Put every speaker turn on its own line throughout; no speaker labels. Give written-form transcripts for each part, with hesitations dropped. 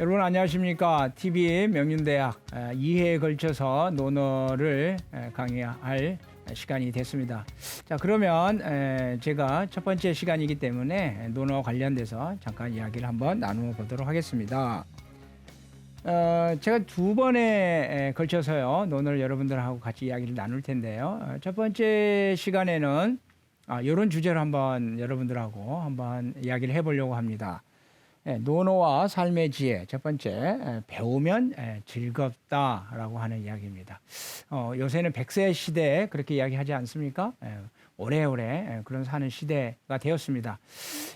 여러분 안녕하십니까? TV 명륜대학 2회에 걸쳐서 논어를 강의할 시간이 됐습니다. 자, 그러면 제가 첫 번째 시간이기 때문에 논어 관련돼서 잠깐 이야기를 한번 나누어 보도록 하겠습니다. 제가 두 번에 걸쳐서요 논어를 여러분들하고 같이 이야기를 나눌 텐데요. 첫 번째 시간에는 이런 주제로 한번 여러분들하고 한번 이야기를 해보려고 합니다. 논어와 삶의 지혜. 첫 번째, 배우면 즐겁다라고 하는 이야기입니다. 요새는 100세 시대에 그렇게 이야기하지 않습니까? 오래오래 그런 사는 시대가 되었습니다.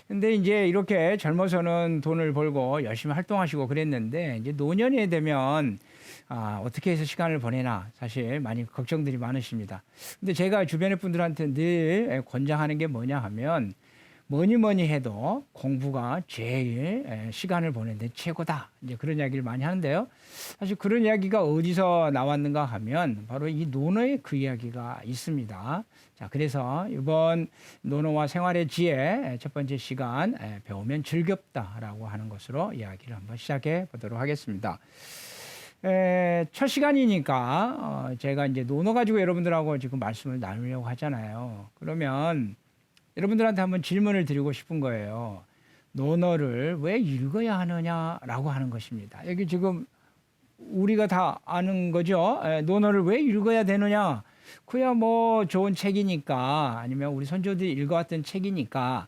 근데 이제 이렇게 젊어서는 돈을 벌고 열심히 활동하시고 그랬는데 이제 노년이 되면 어떻게 해서 시간을 보내나 사실 많이 걱정들이 많으십니다. 근데 제가 주변의 분들한테 늘 권장하는 게 뭐냐 하면 뭐니 해도 공부가 제일 시간을 보내는 데 최고다. 이제 그런 이야기를 많이 하는데요. 사실 그런 이야기가 어디서 나왔는가 하면 바로 이 논어에 그 이야기가 있습니다. 자, 그래서 이번 논어와 생활의 지혜 첫 번째 시간 배우면 즐겁다라고 하는 것으로 이야기를 한번 시작해 보도록 하겠습니다. 첫 시간이니까 제가 이제 논어 가지고 여러분들하고 지금 말씀을 나누려고 하잖아요. 그러면 여러분들한테 한번 질문을 드리고 싶은 거예요. 논어를 왜 읽어야 하느냐라고 하는 것입니다. 여기 지금 우리가 다 아는 거죠. 논어를 왜 읽어야 되느냐? 그야 뭐 좋은 책이니까 아니면 우리 선조들이 읽어왔던 책이니까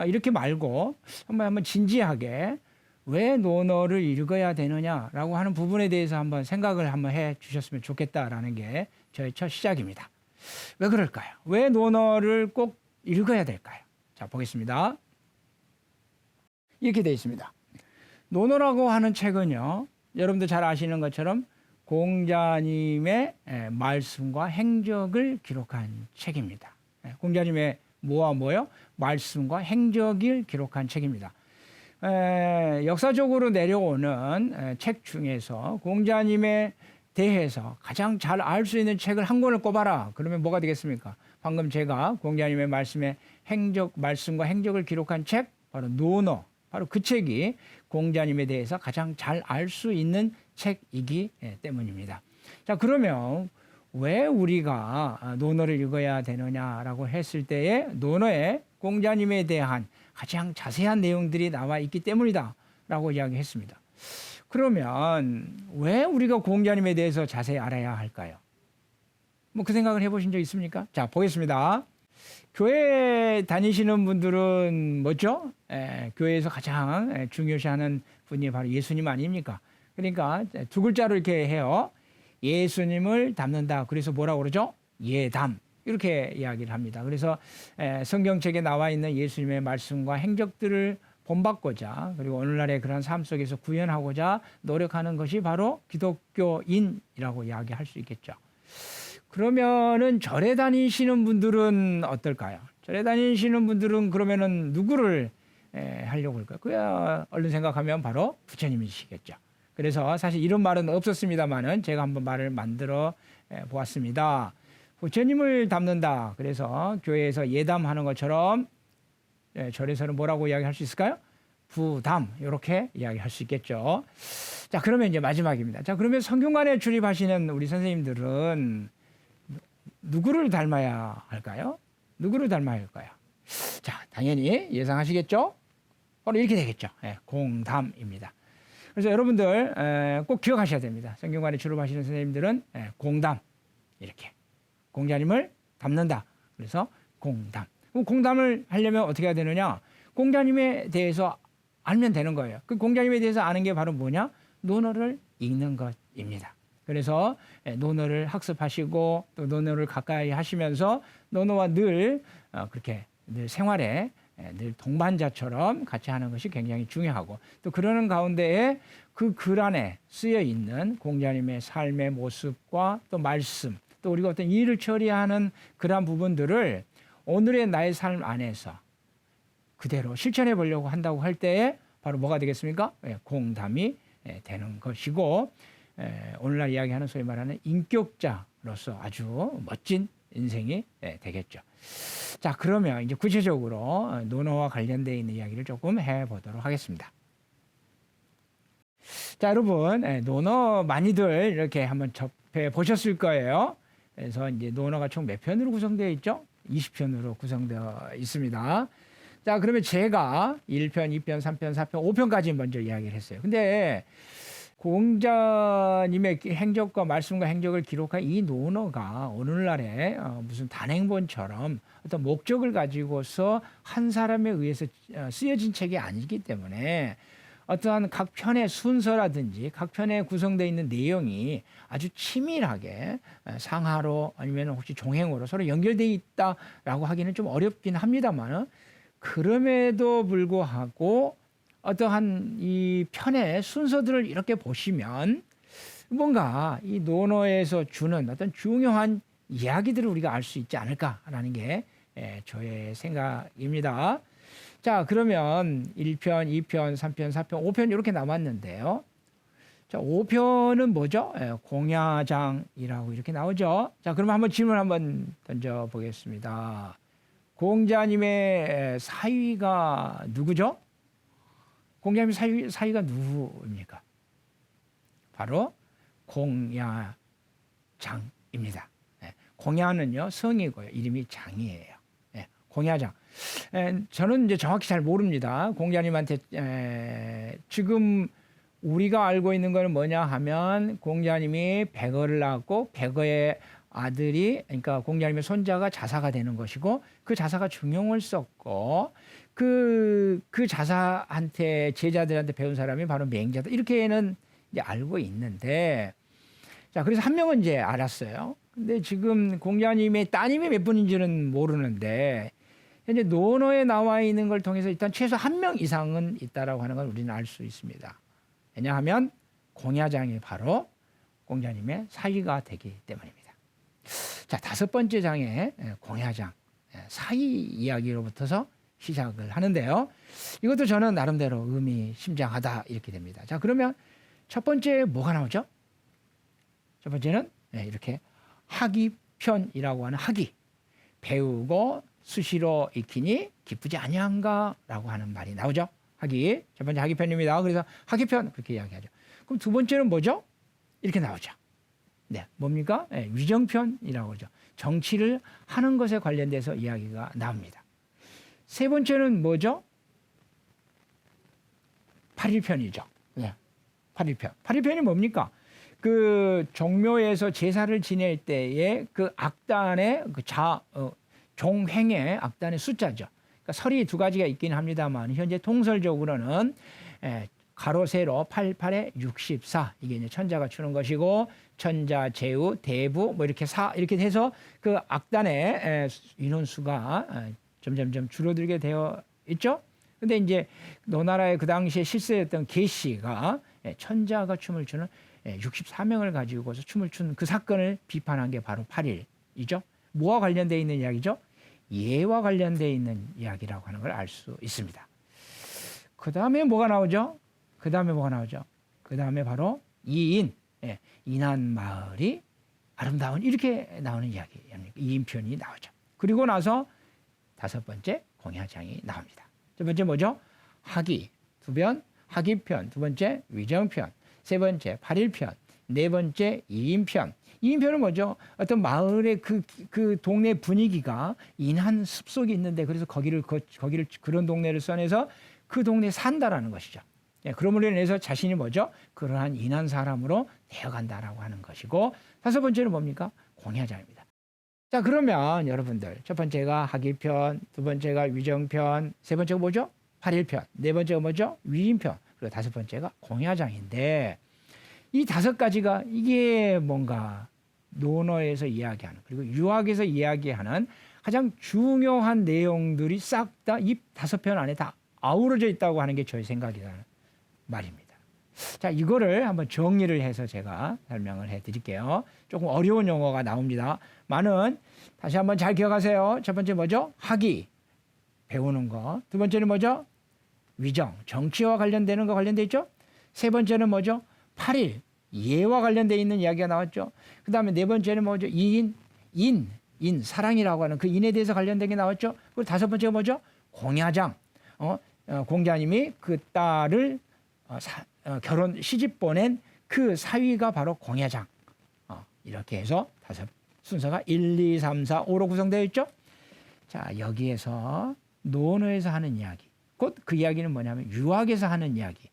이렇게 말고 한번 진지하게 왜 논어를 읽어야 되느냐라고 하는 부분에 대해서 한번 생각을 한번 해 주셨으면 좋겠다라는 게 저의 첫 시작입니다. 왜 그럴까요? 왜 논어를 꼭 읽어야 될까요? 자, 보겠습니다. 이렇게 되어 있습니다. 논어라고 하는 책은요, 여러분들 잘 아시는 것처럼 공자님의 말씀과 행적을 기록한 책입니다. 공자님의 뭐요? 말씀과 행적을 기록한 책입니다. 역사적으로 내려오는 책 중에서 공자님에 대해서 가장 잘 알 수 있는 책을 한 권을 꼽아라. 그러면 뭐가 되겠습니까? 방금 제가 공자님의 말씀과 행적을 기록한 책, 바로 논어, 바로 그 책이 공자님에 대해서 가장 잘 알 수 있는 책이기 때문입니다. 자, 그러면 왜 우리가 논어를 읽어야 되느냐라고 했을 때에 논어에 공자님에 대한 가장 자세한 내용들이 나와 있기 때문이다 라고 이야기했습니다. 그러면 왜 우리가 공자님에 대해서 자세히 알아야 할까요? 뭐 그 생각을 해보신 적 있습니까? 자, 보겠습니다. 교회 다니시는 분들은 뭐죠? 교회에서 가장 중요시하는 분이 바로 예수님 아닙니까? 그러니까 두 글자로 이렇게 해요. 예수님을 닮는다. 그래서 뭐라고 그러죠? 예담. 이렇게 이야기를 합니다. 그래서 성경책에 나와 있는 예수님의 말씀과 행적들을 본받고자 그리고 오늘날의 그런 삶 속에서 구현하고자 노력하는 것이 바로 기독교인이라고 이야기할 수 있겠죠. 그러면은 절에 다니시는 분들은 어떨까요? 절에 다니시는 분들은 그러면은 누구를 하려고 할까요? 그야 얼른 생각하면 바로 부처님이시겠죠. 그래서 사실 이런 말은 없었습니다만은 제가 한번 말을 만들어 보았습니다. 부처님을 닮는다. 그래서 교회에서 예담하는 것처럼 절에서는 뭐라고 이야기할 수 있을까요? 부담, 이렇게 이야기할 수 있겠죠. 자, 그러면 이제 마지막입니다. 자, 그러면 성균관에 출입하시는 우리 선생님들은 누구를 닮아야 할까요? 누구를 닮아야 할까요? 자, 당연히 예상하시겠죠? 바로 이렇게 되겠죠. 공담입니다. 그래서 여러분들 꼭 기억하셔야 됩니다. 성균관에 출입하시는 선생님들은 공담, 이렇게 공자님을 닮는다. 그래서 공담. 공담을 하려면 어떻게 해야 되느냐? 공자님에 대해서 알면 되는 거예요. 그 공자님에 대해서 아는 게 바로 뭐냐? 논어를 읽는 것입니다. 그래서 논어를 학습하시고 또 논어를 가까이 하시면서 논어와 늘 그렇게 늘 생활에 늘 동반자처럼 같이 하는 것이 굉장히 중요하고 또 그러는 가운데에 그 글 안에 쓰여 있는 공자님의 삶의 모습과 또 말씀 또 우리가 어떤 일을 처리하는 그러한 부분들을 오늘의 나의 삶 안에서 그대로 실천해 보려고 한다고 할 때에 바로 뭐가 되겠습니까? 공담이 되는 것이고 오늘날 이야기하는 소위 말하는 인격자로서 아주 멋진 인생이 되겠죠. 자, 그러면 이제 구체적으로 논어와 관련되어 있는 이야기를 조금 해보도록 하겠습니다. 자, 여러분, 논어 많이들 이렇게 한번 접해 보셨을 거예요. 그래서 이제 논어가 총 몇 편으로 구성되어 있죠? 20편으로 구성되어 있습니다. 자, 그러면 제가 1편, 2편, 3편, 4편, 5편까지 먼저 이야기를 했어요. 근데 공자님의 행적과 말씀과 행적을 기록한 이 논어가 오늘날에 무슨 단행본처럼 어떤 목적을 가지고서 한 사람에 의해서 쓰여진 책이 아니기 때문에 어떠한 각 편의 순서라든지 각 편에 구성되어 있는 내용이 아주 치밀하게 상하로 아니면 혹시 종행으로 서로 연결되어 있다라고 하기는 좀 어렵긴 합니다만, 그럼에도 불구하고 어떠한 이 편의 순서들을 이렇게 보시면 뭔가 이 논어에서 주는 어떤 중요한 이야기들을 우리가 알 수 있지 않을까라는 게 저의 생각입니다. 자, 그러면 1편, 2편, 3편, 4편, 5편 이렇게 남았는데요. 자, 5편은 뭐죠? 공야장이라고 이렇게 나오죠. 자, 그러면 한번 질문 한번 던져 보겠습니다. 공자님의 사위가 누구죠? 공자님 사위가 누구입니까? 바로 공야장입니다. 공야는요, 성이고요. 이름이 장이에요. 공야장. 저는 이제 정확히 잘 모릅니다. 공자님한테 지금 우리가 알고 있는 거는 뭐냐 하면 공자님이 백어를 낳았고 백어의 아들이, 그러니까 공자님의 손자가 자사가 되는 것이고 그 자사가 중용을 썼고 그 자사한테 제자들한테 배운 사람이 바로 맹자다, 이렇게는 이제 알고 있는데, 자, 그래서 한 명은 이제 알았어요. 근데 지금 공자님의 따님이 몇 분인지는 모르는데 현재 논어에 나와 있는 걸 통해서 일단 최소 한 명 이상은 있다라고 하는 걸 우리는 알 수 있습니다. 왜냐하면 공야장이 바로 공자님의 사위가 되기 때문입니다. 자, 5번째 장에 공야장 사위 이야기로부터서 시작을 하는데요. 이것도 저는 나름대로 의미심장하다 이렇게 됩니다. 자, 그러면 첫 번째 뭐가 나오죠? 첫 번째는 이렇게 학이편이라고 하는 학이, 배우고 수시로 익히니 기쁘지 아니한가 라고 하는 말이 나오죠. 학이, 첫 번째 학이편입니다. 그래서 학이편 그렇게 이야기하죠. 그럼 두 번째는 뭐죠? 이렇게 나오죠. 네, 뭡니까? 위정편이라고 그러죠. 정치를 하는 것에 관련돼서 이야기가 나옵니다. 세 번째는 뭐죠? 8일편이죠. 네, 8일편. 8일편이 뭡니까? 그 종묘에서 제사를 지낼 때에 그 악단의 종횡의 악단의 숫자죠. 그러니까 설이 두 가지가 있긴 합니다만 현재 통설적으로는 가로 세로 88에 64, 이게 이제 천자가 추는 것이고 천자, 제우, 대부 뭐 이렇게 이렇게 해서 그 악단의 인원수가 점점점 줄어들게 되어 있죠. 근데 이제 노나라의 그 당시에 실세였던 계시가 천자가 춤을 추는 64명을 가지고서 춤을 춘 그 사건을 비판한 게 바로 8일이죠. 뭐와 관련되어 있는 이야기죠? 예와 관련되어 있는 이야기라고 하는 걸 알 수 있습니다. 그 다음에 뭐가 나오죠? 그 다음에 바로 이인, 인한 마을이 아름다운, 이렇게 나오는 이야기, 이인편이 나오죠. 그리고 나서 5번째 공야장이 나옵니다. 첫 번째 뭐죠? 학이, 학이편, 두 번째 위정편, 세 번째 8일편, 네 번째 이인편. 이인편은 뭐죠? 어떤 마을의 그 동네 분위기가 인한 습속이 있는데 그래서 거기를 그런 동네를 써내서 그 동네에 산다라는 것이죠. 그러므로 인해서 자신이 뭐죠? 그러한 인한 사람으로 되어간다라고 하는 것이고, 5번째는 뭡니까? 공야장입니다. 자, 그러면 여러분들 첫 번째가 학이편, 두 번째가 위정편, 세 번째가 뭐죠? 8일편, 네 번째가 뭐죠? 위인편, 그리고 5번째가 공야장인데, 이 5가지가 이게 뭔가 논어에서 이야기하는, 그리고 유학에서 이야기하는 가장 중요한 내용들이 싹 다 이 5편 안에 다 아우러져 있다고 하는 게 저의 생각이라는 말입니다. 자, 이거를 한번 정리를 해서 제가 설명을 해드릴게요. 조금 어려운 용어가 나옵니다. 많은, 다시 한번 잘 기억하세요. 첫 번째 뭐죠? 학이, 배우는 거. 두 번째는 뭐죠? 위정, 정치와 관련되는 거 관련돼 있죠. 세 번째는 뭐죠? 8일, 예와 관련돼 있는 이야기가 나왔죠. 그 다음에 네 번째는 뭐죠? 인, 사랑이라고 하는 그 인에 대해서 관련된 게 나왔죠. 그리고 5번째가 뭐죠? 공야장, 공자님이 그 딸을 결혼 시집 보낸 그 사위가 바로 공야장. 이렇게 해서 다섯 순서가 1, 2, 3, 4, 5로 구성되어 있죠. 자, 여기에서 논어에서 하는 이야기. 곧 그 이야기는 뭐냐면 유학에서 하는 이야기.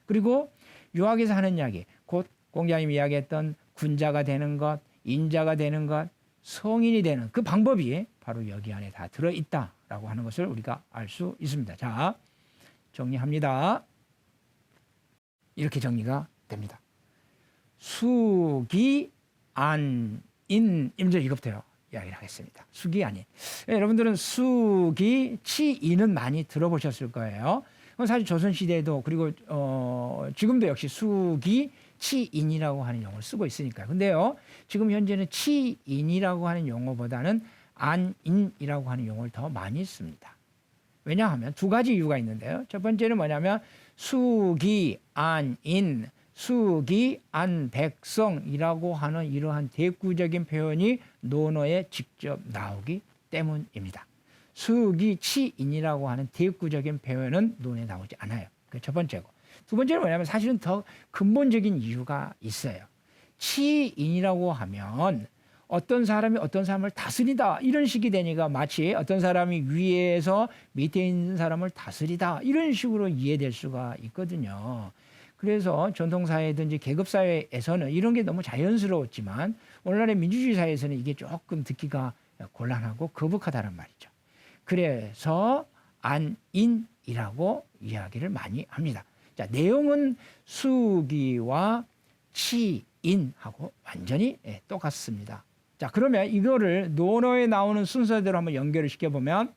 그리고 유학에서 하는 이야기. 곧 공자님이 이야기했던 군자가 되는 것, 인자가 되는 것, 성인이 되는 그 방법이 바로 여기 안에 다 들어있다라고 하는 것을 우리가 알 수 있습니다. 자, 정리합니다. 이렇게 정리가 됩니다. 수기, 안, 인, 임절 이것부터 이야기를 하겠습니다. 수기, 안인. 여러분들은 수기, 치, 인은 많이 들어보셨을 거예요. 사실 조선시대에도 그리고 지금도 역시 수기, 치인이라고 하는 용어를 쓰고 있으니까요. 근데요, 지금 현재는 치인이라고 하는 용어보다는 안인이라고 하는 용어를 더 많이 씁니다. 왜냐하면 두 가지 이유가 있는데요. 첫 번째는 뭐냐면 수기, 안인, 수기, 안백성이라고 하는 이러한 대구적인 표현이 논어에 직접 나오기 때문입니다. 수기, 치인이라고 하는 대구적인 표현은 논에 나오지 않아요. 그게 첫 번째고. 두 번째는 뭐냐면 사실은 더 근본적인 이유가 있어요. 치인이라고 하면 어떤 사람이 어떤 사람을 다스리다 이런 식이 되니까 마치 어떤 사람이 위에서 밑에 있는 사람을 다스리다 이런 식으로 이해될 수가 있거든요. 그래서 전통사회든지 계급사회에서는 이런 게 너무 자연스러웠지만 오늘날의 민주주의 사회에서는 이게 조금 듣기가 곤란하고 거북하다는 말이죠. 그래서 안인이라고 이야기를 많이 합니다. 자, 내용은 수기와 치인하고 완전히 똑같습니다. 자, 그러면 이거를 논어에 나오는 순서대로 한번 연결을 시켜보면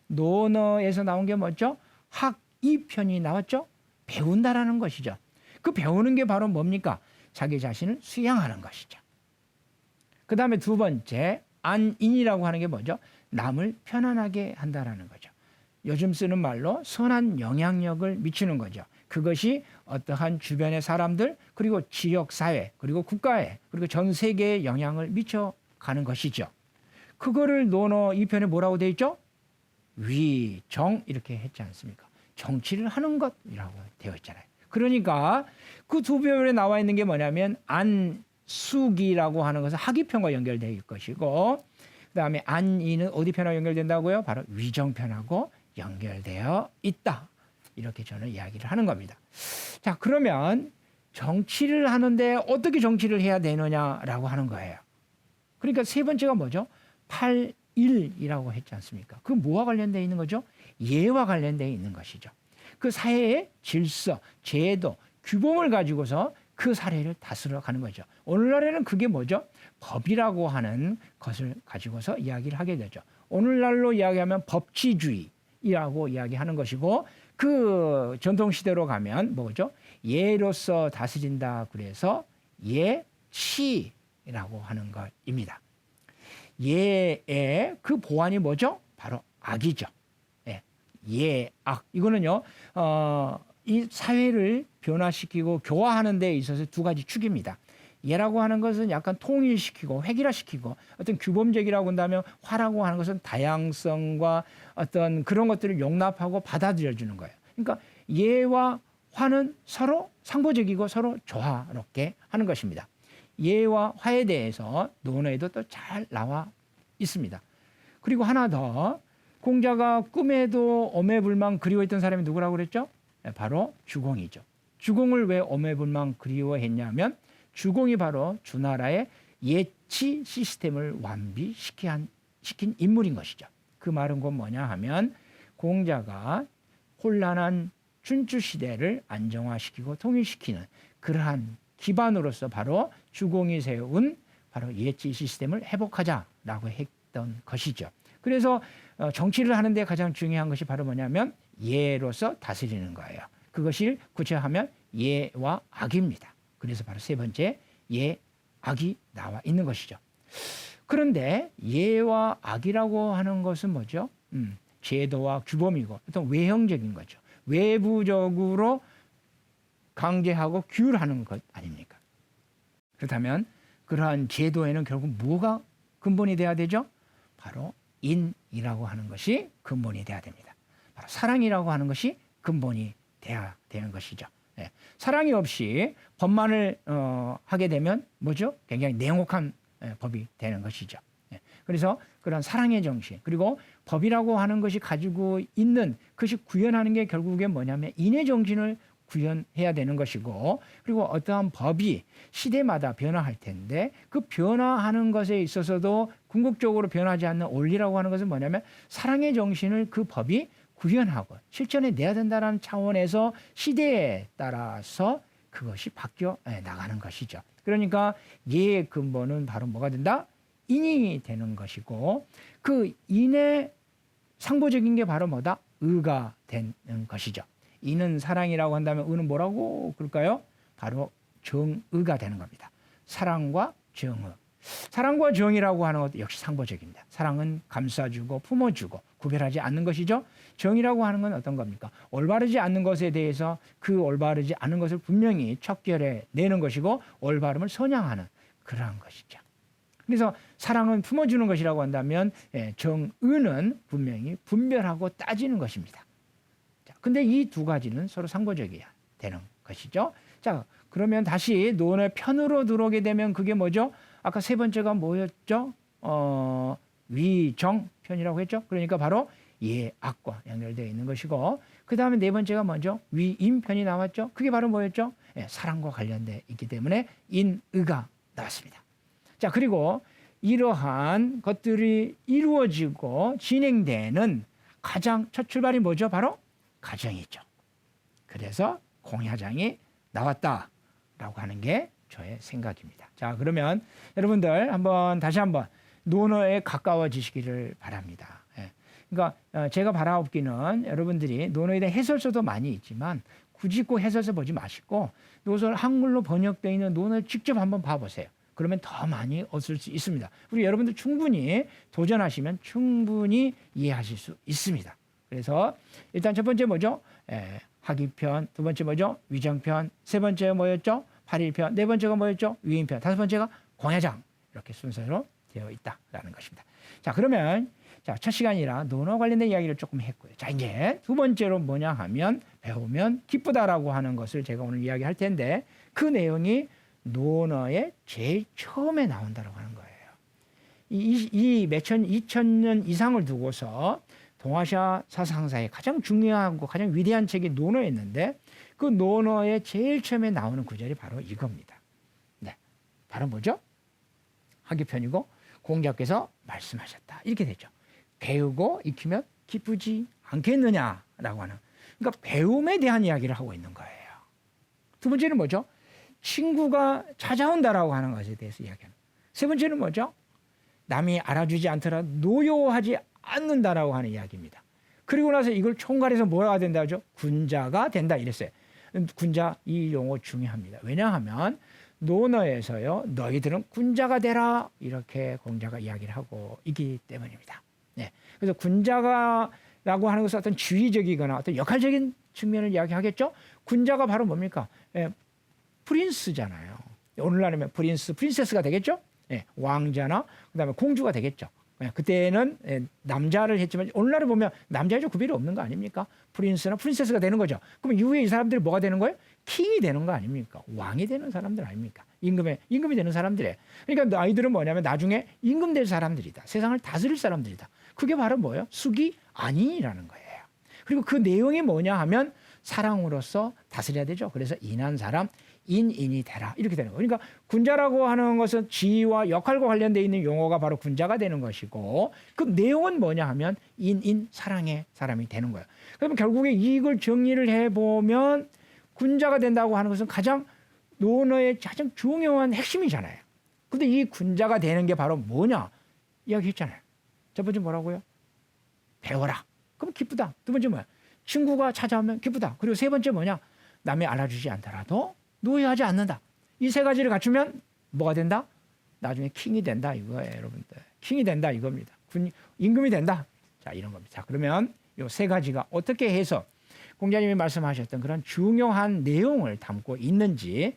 논어에서 나온 게 뭐죠? 학, 이 편이 나왔죠? 배운다라는 것이죠. 그 배우는 게 바로 뭡니까? 자기 자신을 수양하는 것이죠. 그 다음에 두 번째, 안인이라고 하는 게 뭐죠? 남을 편안하게 한다라는 거죠. 요즘 쓰는 말로 선한 영향력을 미치는 거죠. 그것이 어떠한 주변의 사람들, 그리고 지역 사회, 그리고 국가에, 그리고 전 세계에 영향을 미쳐가는 것이죠. 그거를 논어 2편에 뭐라고 되어 있죠? 위, 정 이렇게 했지 않습니까? 정치를 하는 것이라고 되어 있잖아요. 그러니까 그 두 표현에 나와 있는 게 뭐냐면 안수기라고 하는 것은 하기편과 연결되어 있을 것이고 그다음에 안인은 어디 편하고 연결된다고요? 바로 위정편하고 연결되어 있다. 이렇게 저는 이야기를 하는 겁니다. 자, 그러면 정치를 하는데 어떻게 정치를 해야 되느냐라고 하는 거예요. 그러니까 세 번째가 뭐죠? 8일이라고 했지 않습니까? 그 뭐와 관련되어 있는 거죠? 예와 관련되어 있는 것이죠. 그 사회의 질서, 제도, 규범을 가지고서 그 사회를 다스려 가는 거죠. 오늘날에는 그게 뭐죠? 법이라고 하는 것을 가지고서 이야기를 하게 되죠. 오늘날로 이야기하면 법치주의라고 이야기하는 것이고 그 전통시대로 가면 뭐죠? 예로서 다스린다 그래서 예치라고 하는 것입니다. 예의 그 보완이 뭐죠? 바로 악이죠. 예악. 이거는요, 이 사회를 변화시키고 교화하는 데 있어서 두 가지 축입니다. 예라고 하는 것은 약간 통일시키고 획일화시키고 어떤 규범적이라고 한다면 화라고 하는 것은 다양성과 어떤 그런 것들을 용납하고 받아들여주는 거예요. 그러니까 예와 화는 서로 상보적이고 서로 조화롭게 하는 것입니다. 예와 화에 대해서 논어에도 또 잘 나와 있습니다. 그리고 하나 더 공자가 꿈에도 오매불망 그리워했던 사람이 누구라고 그랬죠? 바로 주공이죠. 주공을 왜 오매불망 그리워했냐면 주공이 바로 주나라의 예치 시스템을 완비시킨 인물인 것이죠. 그 말은 곧 뭐냐 하면 공자가 혼란한 춘추 시대를 안정화시키고 통일시키는 그러한 기반으로서 바로 주공이 세운 바로 예치 시스템을 회복하자라고 했던 것이죠. 그래서 정치를 하는데 가장 중요한 것이 바로 뭐냐면 예로서 다스리는 거예요. 그것을 구체화하면 예와 악입니다. 그래서 바로 세 번째 예, 악이 나와 있는 것이죠. 그런데 예와 악이라고 하는 것은 뭐죠? 제도와 규범이고 어떤 외형적인 거죠. 외부적으로 강제하고 규율하는 것 아닙니까? 그렇다면 그러한 제도에는 결국 뭐가 근본이 돼야 되죠? 바로 인이라고 하는 것이 근본이 돼야 됩니다. 바로 사랑이라고 하는 것이 근본이 돼야 되는 것이죠. 예. 사랑이 없이 법만을 하게 되면 뭐죠? 굉장히 냉혹한 법이 되는 것이죠. 예. 그래서 그런 사랑의 정신 그리고 법이라고 하는 것이 가지고 있는 그것이 구현하는 게 결국엔 뭐냐면 인의 정신을 구현해야 되는 것이고 그리고 어떠한 법이 시대마다 변화할 텐데 그 변화하는 것에 있어서도 궁극적으로 변하지 않는 원리라고 하는 것은 뭐냐면 사랑의 정신을 그 법이 구현하고 실천해 내야 된다는 차원에서 시대에 따라서 그것이 바뀌어 나가는 것이죠. 그러니까 예의 근본은 바로 뭐가 된다? 인이 되는 것이고 그 인의 상보적인 게 바로 뭐다? 의가 되는 것이죠. 이는 사랑이라고 한다면 의는 뭐라고 그럴까요? 바로 정의가 되는 겁니다. 사랑과 정의. 사랑과 정의라고 하는 것도 역시 상보적입니다. 사랑은 감싸주고 품어주고 구별하지 않는 것이죠. 정의라고 하는 건 어떤 겁니까? 올바르지 않는 것에 대해서 그 올바르지 않은 것을 분명히 척결해 내는 것이고 올바름을 선양하는 그러한 것이죠. 그래서 사랑은 품어주는 것이라고 한다면 정의는 분명히 분별하고 따지는 것입니다. 근데 이 두 가지는 서로 상보적이어야 되는 것이죠. 자, 그러면 다시 논의 편으로 들어오게 되면 그게 뭐죠? 아까 세 번째가 뭐였죠? 위정편이라고 했죠. 그러니까 바로 예악과 연결되어 있는 것이고 그 다음에 네 번째가 먼저 위인편이 나왔죠. 그게 바로 뭐였죠? 사랑과 관련되어 있기 때문에 인의가 나왔습니다. 자, 그리고 이러한 것들이 이루어지고 진행되는 가장 첫 출발이 뭐죠? 바로 가정이죠. 그래서 공야장이 나왔다라고 하는 게 저의 생각입니다. 자, 그러면 여러분들 다시 한번 논어에 가까워지시기를 바랍니다. 그러니까 제가 바라옵기는 여러분들이 논어에 대한 해설서도 많이 있지만 굳이 꼭 해설서 보지 마시고 노설 한글로 번역되어 있는 논어를 직접 한번 봐보세요. 그러면 더 많이 얻을 수 있습니다. 그리고 여러분들 충분히 도전하시면 충분히 이해하실 수 있습니다. 그래서 일단 첫 번째 뭐죠? 학위편, 두 번째 뭐죠? 위정편, 세 번째 뭐였죠? 발일편, 네 번째가 뭐였죠? 위인편, 다섯 번째가 공야장 이렇게 순서로 되어 있다라는 것입니다. 자, 그러면 첫 시간이라 논어 관련된 이야기를 조금 했고요. 자, 이제 두 번째로 뭐냐 하면 배우면 기쁘다라고 하는 것을 제가 오늘 이야기할 텐데 그 내용이 논어의 제일 처음에 나온다라고 하는 거예요. 이 몇천, 2000년 이상을 두고서 동아시아 사상사의 가장 중요하고 가장 위대한 책이 논어였는데 그 논어의 제일 처음에 나오는 구절이 바로 이겁니다. 네, 바로 뭐죠? 학위편이고 공자께서 말씀하셨다. 이렇게 되죠. 배우고 익히면 기쁘지 않겠느냐라고 하는 그러니까 배움에 대한 이야기를 하고 있는 거예요. 두 번째는 뭐죠? 친구가 찾아온다라고 하는 것에 대해서 이야기하는. 세 번째는 뭐죠? 남이 알아주지 않더라도 노여워하지 않는다라고 하는 이야기입니다. 그리고 나서 이걸 총괄해서 뭐가 된다죠? 군자가 된다 이랬어요. 군자 이 용어 중요합니다. 왜냐하면 논어에서요 너희들은 군자가 되라 이렇게 공자가 이야기를 하고 있기 때문입니다. 네. 그래서 군자가라고 하는 것은 어떤 지휘적이거나 어떤 역할적인 측면을 이야기하겠죠. 군자가 바로 뭡니까? 프린스잖아요. 오늘날이면 프린세스가 되겠죠. 왕자나 그다음에 공주가 되겠죠. 그때는 남자를 했지만 오늘날에 보면 남자 여자 구별이 없는 거 아닙니까? 프린스나 프린세스가 되는 거죠. 그럼 이후에 이 사람들이 뭐가 되는 거예요? 킹이 되는 거 아닙니까? 왕이 되는 사람들 아닙니까? 임금이 되는 사람들이에요. 그러니까 아이들은 뭐냐면 나중에 임금 될 사람들이다. 세상을 다스릴 사람들이다. 그게 바로 뭐예요? 숙이 아니라는 거예요. 그리고 그 내용이 뭐냐 하면 사랑으로서 다스려야 되죠. 그래서 인한 사람 인이 되라 이렇게 되는 거예요. 그러니까 군자라고 하는 것은 지위와 역할과 관련되어 있는 용어가 바로 군자가 되는 것이고 그 내용은 뭐냐 하면 사랑의 사람이 되는 거예요. 그러면 결국에 이걸 정리를 해보면 군자가 된다고 하는 것은 가장 논어의 가장 중요한 핵심이잖아요. 근데 이 군자가 되는 게 바로 뭐냐 이야기했잖아요. 첫 번째 뭐라고요? 배워라. 그럼 기쁘다. 두 번째 뭐야? 친구가 찾아오면 기쁘다. 그리고 세 번째 뭐냐? 남이 알아주지 않더라도 노예하지 않는다. 이 세 가지를 갖추면 뭐가 된다? 나중에 킹이 된다 이거예요, 여러분들. 킹이 된다 이겁니다. 임금이 된다. 자, 이런 겁니다. 자, 그러면 이 세 가지가 어떻게 해서 공자님이 말씀하셨던 그런 중요한 내용을 담고 있는지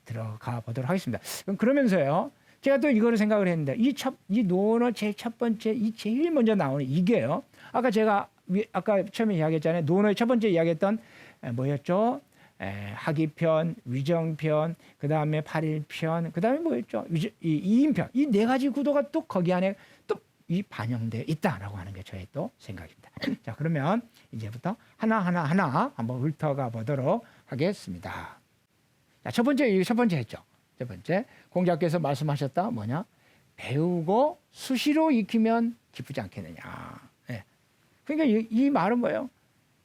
들어가 보도록 하겠습니다. 그러면서요, 제가 또 이거를 생각을 했는데 이 논어 제일 첫 번째 제일 먼저 나오는 이게요. 아까 제가 처음에 이야기했잖아요. 논어의 첫 번째 이야기했던 뭐였죠? 학위편, 위정편, 그 다음에 8일편, 그 다음에 뭐였죠? 이인편. 이 네 가지 구도가 또 거기 안에 또 이 반영되어 있다라고 하는 게 저의 또 생각입니다. 자, 그러면 이제부터 하나 한번 훑어가 보도록 하겠습니다. 자, 첫 번째 했죠. 첫 번째, 공자께서 말씀하셨다. 뭐냐? 배우고 수시로 익히면 기쁘지 않겠느냐. 네. 그러니까 이 말은 뭐예요?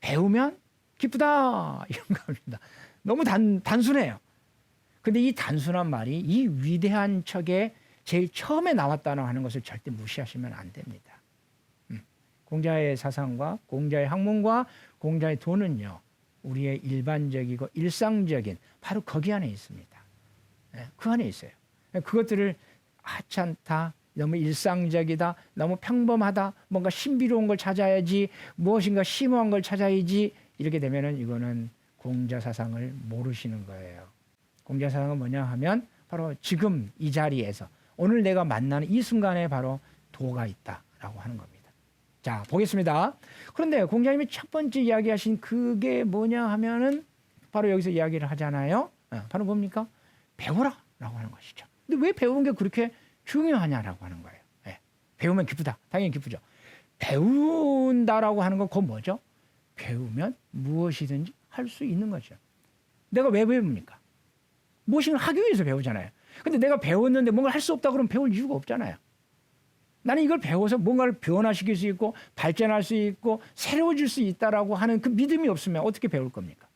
배우면 기쁘다. 이런 겁니다. 너무 단순해요. 근데 이 단순한 말이 이 위대한 척에 제일 처음에 나왔다는 하는 것을 절대 무시하시면 안 됩니다. 공자의 사상과 공자의 학문과 공자의 도는요, 우리의 일반적이고 일상적인 바로 거기 안에 있습니다. 그 안에 있어요. 그것들을 하찮다, 너무 일상적이다, 너무 평범하다, 뭔가 신비로운 걸 찾아야지, 무엇인가 심오한 걸 찾아야지, 이렇게 되면은 이거는 공자 사상을 모르시는 거예요. 공자 사상은 뭐냐 하면 바로 지금 이 자리에서 오늘 내가 만나는 이 순간에 바로 도가 있다라고 하는 겁니다. 자, 보겠습니다. 그런데 공자님이 첫 번째 이야기하신 그게 뭐냐 하면은 바로 여기서 이야기를 하잖아요. 바로 뭡니까? 배워라라고 하는 것이죠. 근데 왜 배우는 게 그렇게 중요하냐라고 하는 거예요. 배우면 기쁘다. 당연히 기쁘죠. 배운다라고 하는 건 그건 뭐죠? 배우면 무엇이든지 할 수 있는 거죠. 내가 왜 배웁니까? 무엇인가 하기 위해서 배우잖아요. 근데 내가 배웠는데 뭔가 할 수 없다 그러면 배울 이유가 없잖아요. 나는 이걸 배워서 뭔가를 변화시킬 수 있고 발전할 수 있고 새로워질 수 있다라고 하는 그 믿음이 없으면 어떻게 배울 겁니까?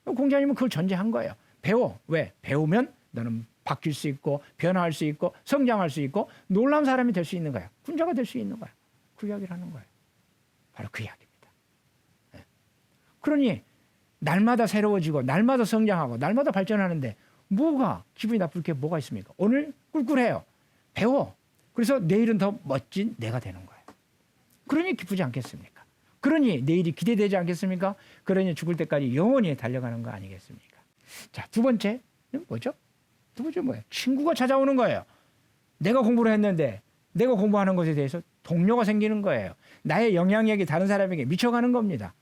공자님은 그걸 전제한 거예요. 배워. 왜? 배우면 너는 바뀔 수 있고 변화할 수 있고 성장할 수 있고 놀라운 사람이 될 수 있는 거야. 군자가 될 수 있는 거야. 그 이야기를 하는 거예요. 바로 그 이야기입니다. 그러니 날마다 새로워지고 날마다 성장하고 날마다 발전하는데 뭐가 기분이 나쁠 게 뭐가 있습니까? 오늘 꿀꿀해요. 배워. 그래서 내일은 더 멋진 내가 되는 거예요. 그러니 기쁘지 않겠습니까? 그러니 내일이 기대되지 않겠습니까? 그러니 죽을 때까지 영원히 달려가는 거 아니겠습니까? 자, 두 번째는 뭐죠? 두 번째 뭐예요? 친구가 찾아오는 거예요. 내가 공부를 했는데 내가 공부하는 것에 대해서 동료가 생기는 거예요. 나의 영향력이 다른 사람에게 미쳐가는 겁니다.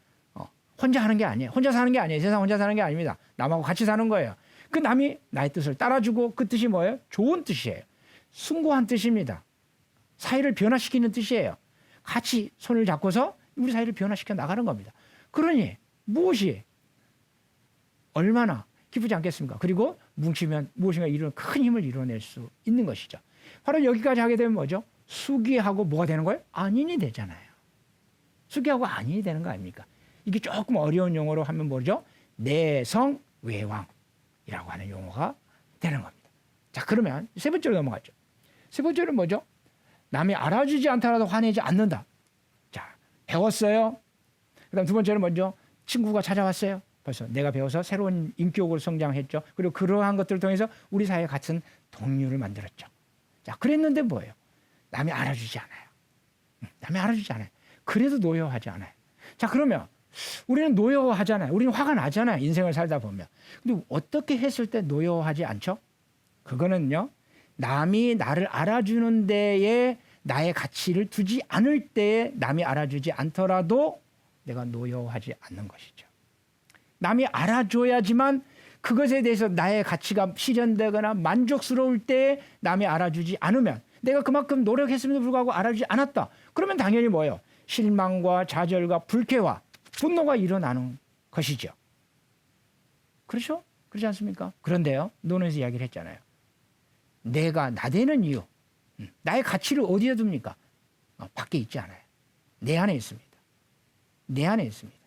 혼자 하는 게 아니에요. 혼자 사는 게 아니에요. 세상 혼자 사는 게 아닙니다. 남하고 같이 사는 거예요. 그 남이 나의 뜻을 따라주고 그 뜻이 뭐예요? 좋은 뜻이에요. 숭고한 뜻입니다. 사회를 변화시키는 뜻이에요. 같이 손을 잡고서 우리 사회를 변화시켜 나가는 겁니다. 그러니 무엇이 얼마나 기쁘지 않겠습니까? 그리고 뭉치면 무엇인가 큰 힘을 이뤄낼 수 있는 것이죠. 바로 여기까지 하게 되면 뭐죠? 수기하고 뭐가 되는 거예요? 안인이 되잖아요. 수기하고 안인이 되는 거 아닙니까? 이게 조금 어려운 용어로 하면 뭐죠? 내성외왕이라고 하는 용어가 되는 겁니다. 자, 그러면 세 번째로 넘어가죠. 세 번째는 뭐죠? 남이 알아주지 않더라도 화내지 않는다. 자, 배웠어요. 그다음 두 번째는 먼저 친구가 찾아왔어요. 벌써 내가 배워서 새로운 인격으로 성장했죠. 그리고 그러한 것들을 통해서 우리 사회 같은 동료를 만들었죠. 자, 그랬는데 뭐예요? 남이 알아주지 않아요. 남이 알아주지 않아요. 그래도 노여워하지 않아요. 자, 그러면 우리는 노여워하잖아요. 우리는 화가 나잖아요. 인생을 살다 보면. 근데 어떻게 했을 때 노여워하지 않죠? 그거는요, 남이 나를 알아주는 데에 나의 가치를 두지 않을 때에 남이 알아주지 않더라도 내가 노여워하지 않는 것이죠. 남이 알아줘야지만 그것에 대해서 나의 가치가 실현되거나 만족스러울 때에 남이 알아주지 않으면 내가 그만큼 노력했음에도 불구하고 알아주지 않았다. 그러면 당연히 뭐예요? 실망과 좌절과 불쾌와 분노가 일어나는 것이죠. 그렇죠? 그렇지 않습니까? 그런데요, 논에서 이야기를 했잖아요. 내가 나되는 이유, 나의 가치를 어디에 둡니까? 밖에 있지 않아요. 내 안에 있습니다. 내 안에 있습니다.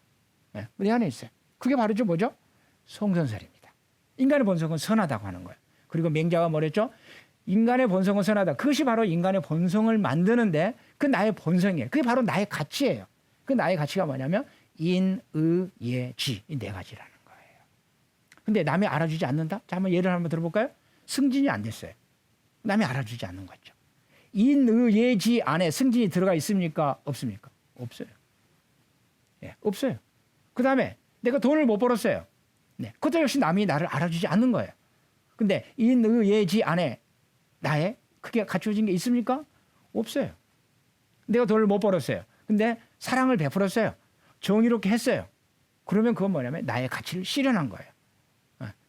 네, 내 안에 있어요. 그게 바로 뭐죠? 성선설입니다. 인간의 본성은 선하다고 하는 거예요. 그리고 맹자가 뭐랬죠? 인간의 본성은 선하다. 그것이 바로 인간의 본성을 만드는데 그 나의 본성이에요. 그게 바로 나의 가치예요. 그 나의 가치가 뭐냐면 인, 의, 예, 지. 이 네 가지라는 거예요. 근데 남이 알아주지 않는다? 자, 한번 예를 한번 들어볼까요? 승진이 안 됐어요. 남이 알아주지 않는 거죠. 인, 의, 예, 지 안에 승진이 들어가 있습니까? 없습니까? 없어요. 예, 없어요. 그 다음에 내가 돈을 못 벌었어요. 네, 그것도 역시 남이 나를 알아주지 않는 거예요. 근데 인, 의, 예, 지 안에 나의 그게 갖춰진 게 있습니까? 없어요. 내가 돈을 못 벌었어요. 근데 사랑을 베풀었어요. 정의롭게 했어요. 그러면 그건 뭐냐면 나의 가치를 실현한 거예요.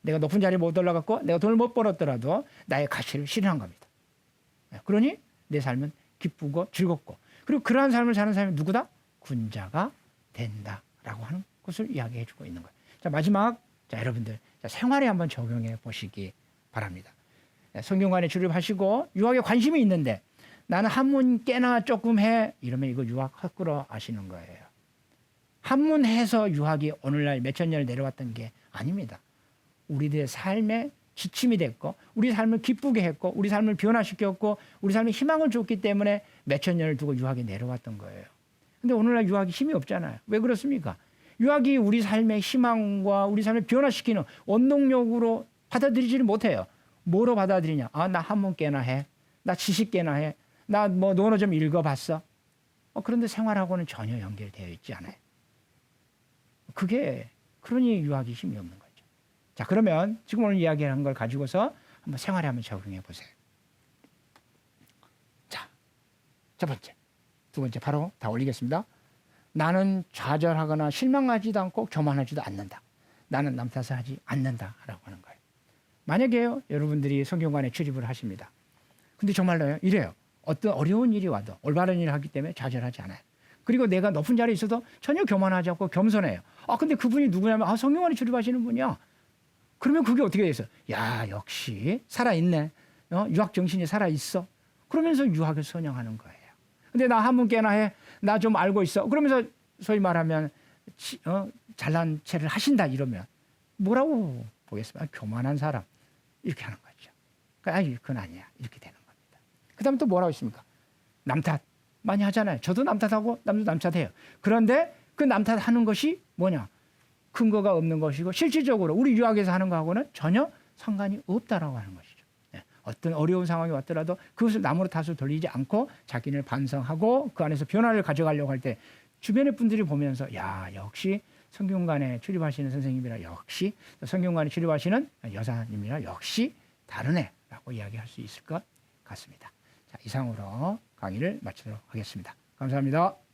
내가 높은 자리에 못 올라갔고 내가 돈을 못 벌었더라도 나의 가치를 실현한 겁니다. 그러니 내 삶은 기쁘고 즐겁고 그리고 그러한 삶을 사는 사람이 누구다? 군자가 된다라고 하는 것을 이야기해 주고 있는 거예요. 자, 마지막 자, 여러분들 자, 생활에 한번 적용해 보시기 바랍니다. 성경관에 출입하시고 유학에 관심이 있는데 나는 한문 깨나 조금 해 이러면 이거 유학 헛구러 아시는 거예요. 한문해서 유학이 오늘날 몇천 년을 내려왔던 게 아닙니다. 우리들의 삶에 지침이 됐고 우리 삶을 기쁘게 했고 우리 삶을 변화시켰고 우리 삶에 희망을 줬기 때문에 몇천 년을 두고 유학이 내려왔던 거예요. 근데 오늘날 유학이 힘이 없잖아요. 왜 그렇습니까? 유학이 우리 삶의 희망과 우리 삶을 변화시키는 원동력으로 받아들이지를 못해요. 뭐로 받아들이냐? 아, 나 한문 깨나 해. 나 지식 깨나 해. 나 뭐 논어 좀 읽어봤어. 그런데 생활하고는 전혀 연결되어 있지 않아요. 그러니 유학이 힘이 없는 거죠. 자, 그러면 지금 오늘 이야기한 걸 가지고서 한번 생활에 한번 적용해 보세요. 자, 첫 번째, 두 번째 바로 다 올리겠습니다. 나는 좌절하거나 실망하지도 않고 교만하지도 않는다. 나는 남 탓을 하지 않는다라고 하는 거예요. 만약에요, 여러분들이 성경관에 출입을 하십니다. 근데 정말로요, 이래요. 어떤 어려운 일이 와도 올바른 일을 하기 때문에 좌절하지 않아요. 그리고 내가 높은 자리에 있어도 전혀 교만하지 않고 겸손해요. 근데 그분이 누구냐면 성경관에 출입하시는 분이야. 그러면 그게 어떻게 돼서 야, 역시 살아있네. 유학 정신이 살아있어. 그러면서 유학을 선양하는 거예요. 근데 나 한문 깨나 해. 나 좀 알고 있어. 그러면서 소위 말하면 잘난 체를 하신다 이러면 뭐라고 보겠습니까? 교만한 사람. 이렇게 하는 거죠. 그건 아니야. 이렇게 되는 겁니다. 그 다음에 또 뭐라고 있습니까? 남 탓 많이 하잖아요. 저도 남 탓하고 남도 남 탓해요. 그런데 그 남 탓하는 것이 뭐냐? 근거가 없는 것이고 실질적으로 우리 유학에서 하는 거하고는 전혀 상관이 없다라고 하는 것이죠. 어떤 어려운 상황이 왔더라도 그것을 남으로 탓을 돌리지 않고 자기를 반성하고 그 안에서 변화를 가져가려고 할 때 주변의 분들이 보면서 야, 역시 성경관에 출입하시는 선생님이라 역시 성경관에 출입하시는 여사님이라 역시 다르네라고 이야기할 수 있을 것 같습니다. 자, 이상으로 강의를 마치도록 하겠습니다. 감사합니다.